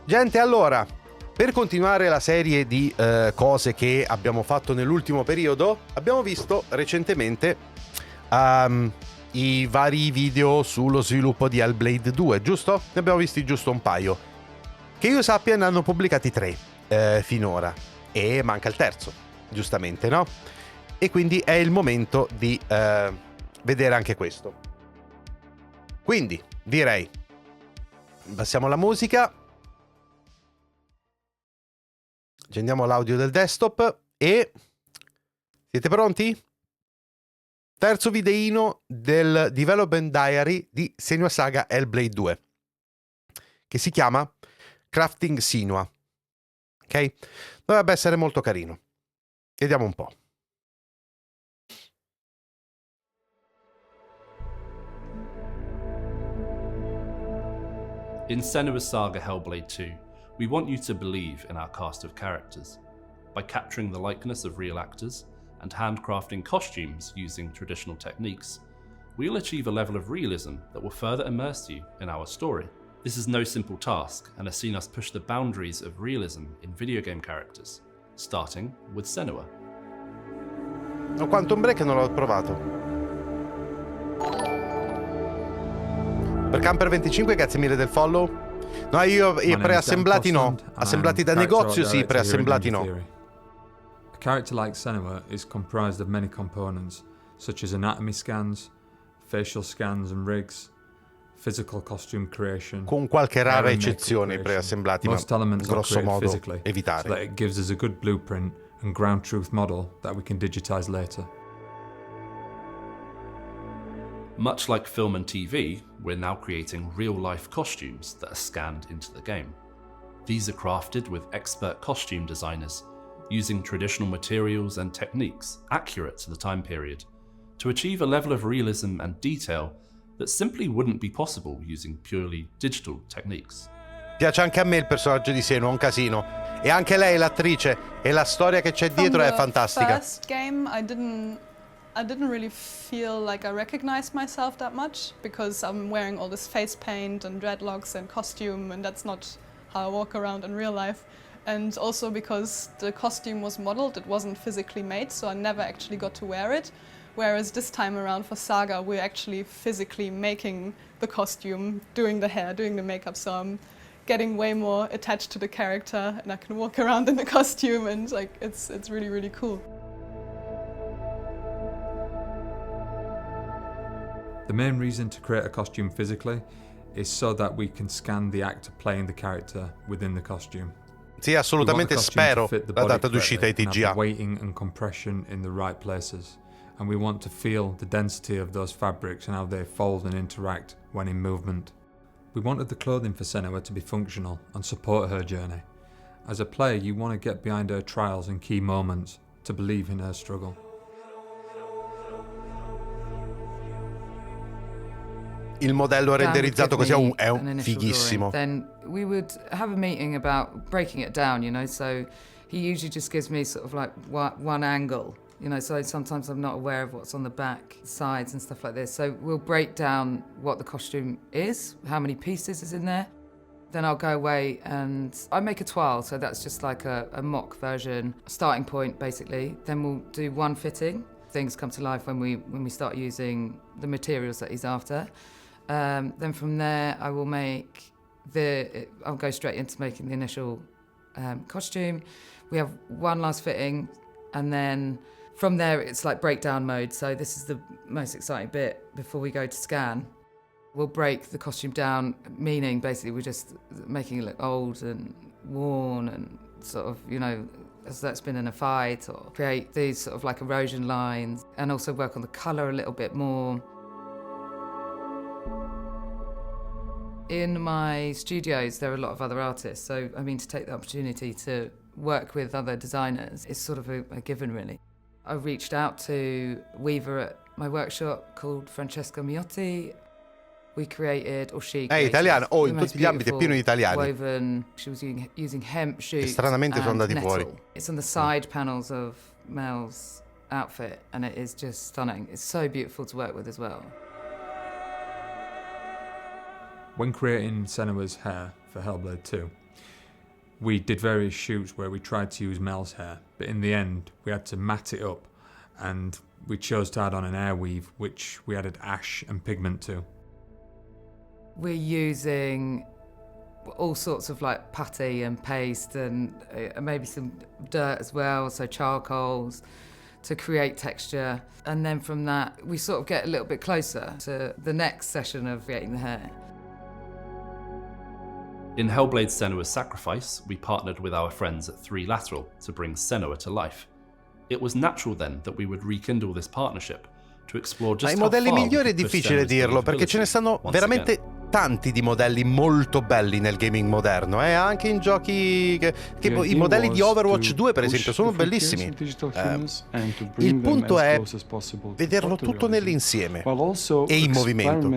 Gente, allora, per continuare la serie di cose che abbiamo fatto nell'ultimo periodo, abbiamo visto recentemente i vari video sullo sviluppo di Hellblade 2, giusto? Ne abbiamo visti giusto un paio. Che io sappia ne hanno pubblicati 3 finora, e manca il terzo, giustamente, no? E quindi è il momento di vedere anche questo. Quindi, direi, passiamo alla musica. Accendiamo l'audio del desktop e siete pronti? Terzo videino del Development Diary di Senua Saga Hellblade 2, che si chiama Crafting Senua. Ok? Dovrebbe essere molto carino. Vediamo un po'. In Senua's Saga Hellblade 2, we want you to believe in our cast of characters. By capturing the likeness of real actors and handcrafting costumes using traditional techniques, we'll achieve a level of realism that will further immerse you in our story. This is no simple task and has seen us push the boundaries of realism in video game characters, starting with Senua. Quantum Break non l'ho provato. Per Camper 25, grazie mille del follow. No, io i preassemblati no. Assemblati da negozio sì, preassemblati no. A character like Senua is comprised of many components, such as anatomy scans, facial scans and rigs, physical costume creation. Con qualche rara eccezione i preassemblati, ma grosso modo evitare. So that it gives us a good blueprint and ground truth model that we can digitize later. Much like film and TV, we're now creating real-life costumes that are scanned into the game. These are crafted with expert costume designers, using traditional materials and techniques accurate to the time period, to achieve a level of realism and detail that simply wouldn't be possible using purely digital techniques. Piace anche a me il personaggio di Senua, un casino. E anche lei, l'attrice, e la storia che c'è dietro è fantastica. First game, I didn't really feel like I recognized myself that much because I'm wearing all this face paint and dreadlocks and costume, and that's not how I walk around in real life. And also because the costume was modeled, it wasn't physically made, so I never actually got to wear it. Whereas this time around for Saga, we're actually physically making the costume, doing the hair, doing the makeup, so I'm getting way more attached to the character and I can walk around in the costume, and like it's really, really cool. The main reason to create a costume physically is so that we can scan the actor playing the character within the costume. Sì, assolutamente spero la data d'uscita ai TGA. Weighting and compression in the right places, and we want to feel the density of those fabrics and how they fold and interact when in movement. We wanted the clothing for Senua to be functional and support her journey. As a player, you want to get behind her trials and key moments to believe in her struggle. Il modello renderizzato così è un fighissimo. Then we would have a meeting about breaking it down, you know, so he usually just gives me sort of like one angle, you know, so sometimes I'm not aware of what's on the back, sides and stuff like this. So we'll break down what the costume is, how many pieces is in there. Then I'll go away and I make a toile, so that's just like a mock version, starting point basically. Then we'll do one fitting. Things come to life when we start using the materials that he's after. Then from there, I will I'll go straight into making the initial costume. We have one last fitting, and then from there, it's like breakdown mode. So this is the most exciting bit before we go to scan. We'll break the costume down, meaning basically we're just making it look old and worn and sort of, you know, as that's been in a fight, or create these sort of like erosion lines, and also work on the colour a little bit more. In my studios, there are a lot of other artists, so I mean, to take the opportunity to work with other designers is sort of a given, really. I reached out to a weaver at my workshop called Francesca Miotti. We created, or she created, italiano, in tutti gli ambiti è pieno di italiani. Woven, she was using hemp shoots stranamente sono andati nettle. fuori. It's on the side panels of Mel's outfit, and it is just stunning. It's so beautiful to work with as well. When creating Senua's hair for Hellblade 2, We did various shoots where we tried to use Mel's hair, but in the end we had to mat it up, and we chose to add on an air weave, which we added ash and pigment to. We're using all sorts of like putty and paste and maybe some dirt as well, so charcoals, to create texture. And then from that, we sort of get a little bit closer to the next session of creating the hair. In Hellblade Senua's Sacrifice, we partnered with our friends at 3 Lateral to bring Senua to life. It was natural then that we would rekindle this partnership to explore just Ai how modelli far we migliori è could push difficile Senua's dirlo, perché ce ne stanno once veramente again. tanti di modelli molto belli nel gaming moderno, anche in giochi che i modelli di Overwatch 2 per esempio sono bellissimi. Il punto è vederlo tutto nell'insieme e in movimento.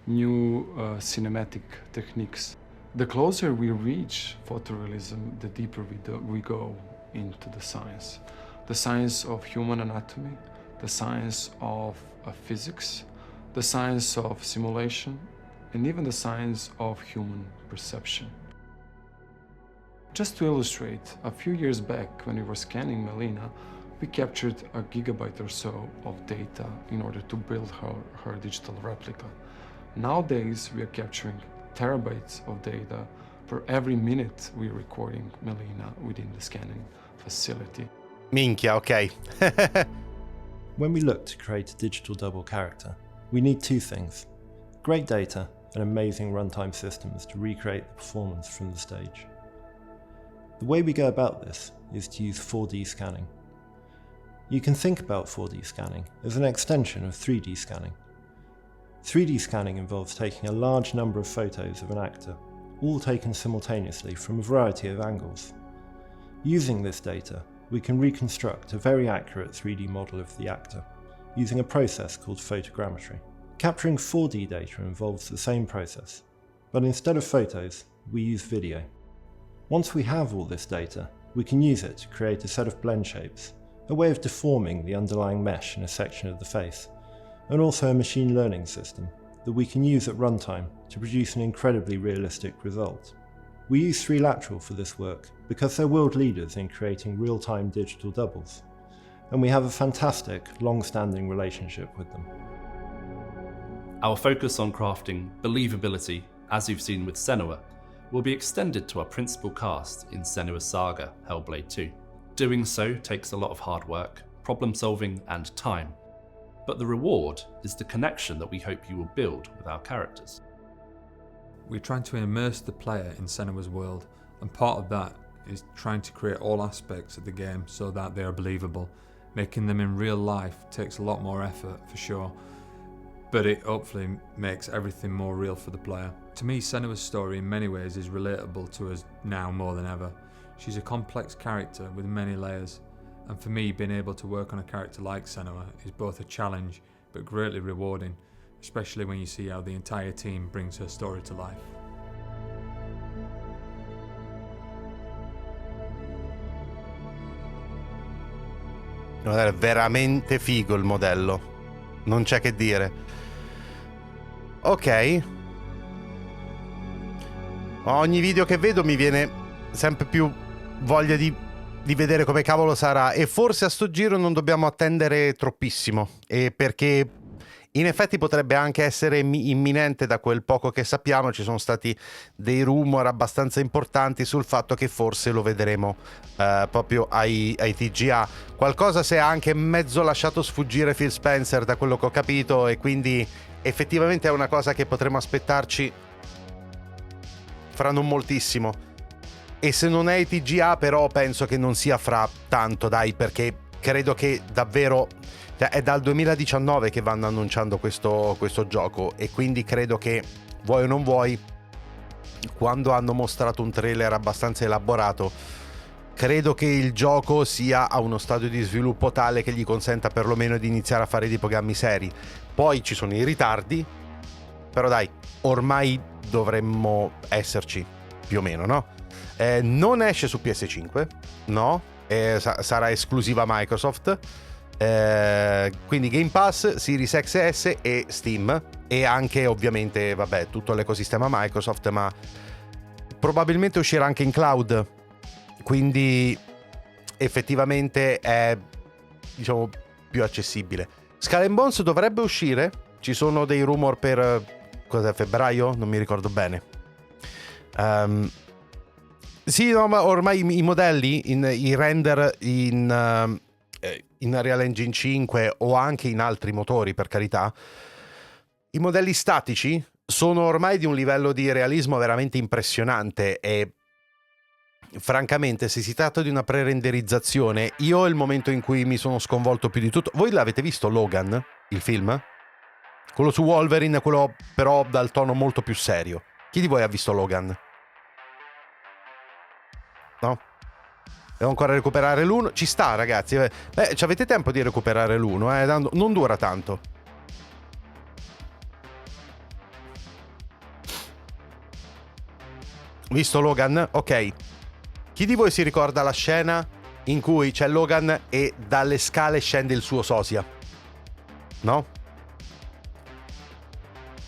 New cinematic techniques. The closer we reach photorealism, the deeper we go into the science of human anatomy, the science of physics, the science of simulation, and even the science of human perception. Just to illustrate, a few years back when we were scanning Melina, we captured a gigabyte or so of data in order to build her digital replica. Nowadays, we are capturing terabytes of data per every minute we're recording Melina within the scanning facility. Minchia, ok. When we look to create a digital double character, we need 2 things: great data and amazing runtime systems to recreate the performance from the stage. The way we go about this is to use 4D scanning. You can think about 4D scanning as an extension of 3D scanning. 3D scanning involves taking a large number of photos of an actor, all taken simultaneously from a variety of angles. Using this data, we can reconstruct a very accurate 3D model of the actor, using a process called photogrammetry. Capturing 4D data involves the same process, but instead of photos, we use video. Once we have all this data, we can use it to create a set of blend shapes, a way of deforming the underlying mesh in a section of the face, and also a machine learning system that we can use at runtime to produce an incredibly realistic result. We use 3 Lateral for this work because they're world leaders in creating real-time digital doubles, and we have a fantastic, long-standing relationship with them. Our focus on crafting believability, as you've seen with Senua, will be extended to our principal cast in Senua's saga, Hellblade 2. Doing so takes a lot of hard work, problem solving and time, but the reward is the connection that we hope you will build with our characters. We're trying to immerse the player in Senua's world, and part of that is trying to create all aspects of the game so that they are believable. Making them in real life takes a lot more effort, for sure, but it hopefully makes everything more real for the player. To me, Senua's story in many ways is relatable to us now more than ever. She's a complex character with many layers, and for me, being able to work on a character like Senua is both a challenge but greatly rewarding, especially when you see how the entire team brings her story to life. È veramente figo il modello, non c'è che dire. Ok, ogni video che vedo mi viene sempre più voglia di vedere come cavolo sarà, e forse a sto giro non dobbiamo attendere troppissimo, e perché in effetti potrebbe anche essere imminente. Da quel poco che sappiamo ci sono stati dei rumor abbastanza importanti sul fatto che forse lo vedremo proprio ai TGA. Qualcosa si è anche mezzo lasciato sfuggire Phil Spencer, da quello che ho capito, e quindi effettivamente è una cosa che potremo aspettarci fra non moltissimo. E se non è i TGA, però penso che non sia fra tanto, dai, perché credo che davvero è dal 2019 che vanno annunciando questo gioco, e quindi credo che, vuoi o non vuoi, quando hanno mostrato un trailer abbastanza elaborato, credo che il gioco sia a uno stadio di sviluppo tale che gli consenta perlomeno di iniziare a fare dei programmi seri. Poi ci sono i ritardi, però dai, ormai dovremmo esserci più o meno, no? Non esce su PS5, no, sarà esclusiva Microsoft, quindi Game Pass, Series XS e Steam, e anche ovviamente vabbè tutto l'ecosistema Microsoft, ma probabilmente uscirà anche in cloud, quindi effettivamente è, diciamo, più accessibile. Skull and Bones dovrebbe uscire, ci sono dei rumor per cos'è, febbraio? Non mi ricordo bene. Sì, no, ma ormai i modelli, i render in Unreal Engine 5 o anche in altri motori, per carità, i modelli statici sono ormai di un livello di realismo veramente impressionante e francamente, se si tratta di una pre-renderizzazione, io è il momento in cui mi sono sconvolto più di tutto. Voi l'avete visto Logan, il film? Quello su Wolverine, quello però dal tono molto più serio. Chi di voi ha visto Logan? No? Devo ancora recuperare l'1. Ci sta, ragazzi. Ci avete tempo di recuperare l'1, non dura tanto. Visto Logan? Ok. Chi di voi si ricorda la scena in cui c'è Logan e dalle scale scende il suo sosia? No?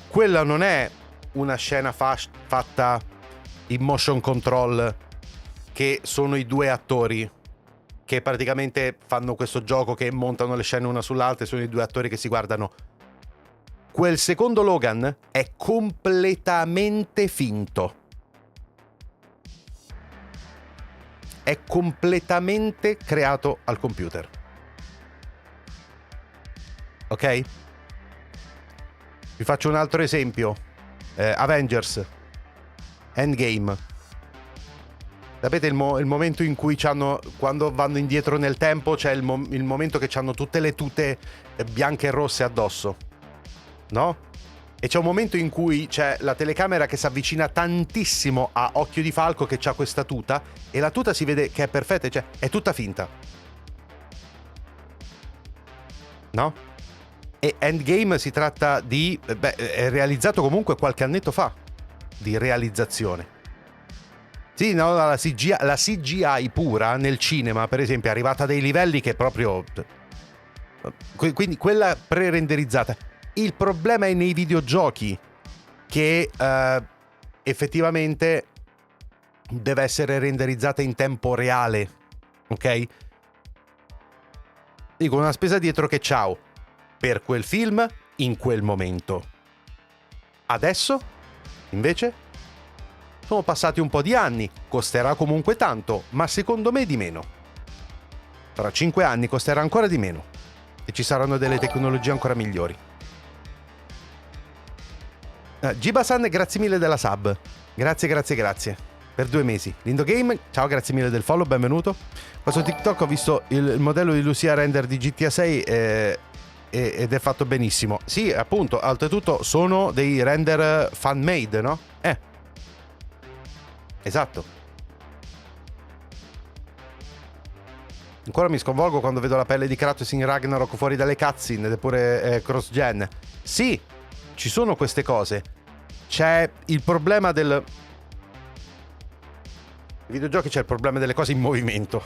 Quella non è una scena fatta in motion control, che sono i due attori che praticamente fanno questo gioco che montano le scene una sull'altra e sono i due attori che si guardano. Quel secondo Logan è completamente finto. È completamente creato al computer. Ok? Vi faccio un altro esempio. Avengers Endgame. Sapete il momento in cui quando vanno indietro nel tempo, c'è il momento che hanno tutte le tute bianche e rosse addosso, no? E c'è un momento in cui c'è la telecamera che si avvicina tantissimo a Occhio di Falco, che c'ha questa tuta, e la tuta si vede che è perfetta, cioè è tutta finta, no? E Endgame si tratta di... è realizzato comunque qualche annetto fa, di realizzazione. Sì, no, la CGI pura nel cinema, per esempio, è arrivata a dei livelli che proprio... Quindi quella pre-renderizzata. Il problema è nei videogiochi, che effettivamente deve essere renderizzata in tempo reale, ok? Dico, una spesa dietro che ciao, per quel film, in quel momento. Adesso, invece, sono passati un po' di anni, costerà comunque tanto, ma secondo me di meno. Tra 5 anni costerà ancora di meno e ci saranno delle tecnologie ancora migliori. Giba-san, grazie mille della sub. Grazie. Per 2 mesi. Lindo Game, ciao, grazie mille del follow, benvenuto. Qua su TikTok ho visto il modello di Lucia render di GTA 6 ed è fatto benissimo. Sì, appunto, oltretutto sono dei render fan-made, no? Esatto. Ancora mi sconvolgo quando vedo la pelle di Kratos in Ragnarok fuori dalle cutscene ed è pure cross-gen. Sì, ci sono queste cose. C'è il problema del... Nei videogiochi c'è il problema delle cose in movimento.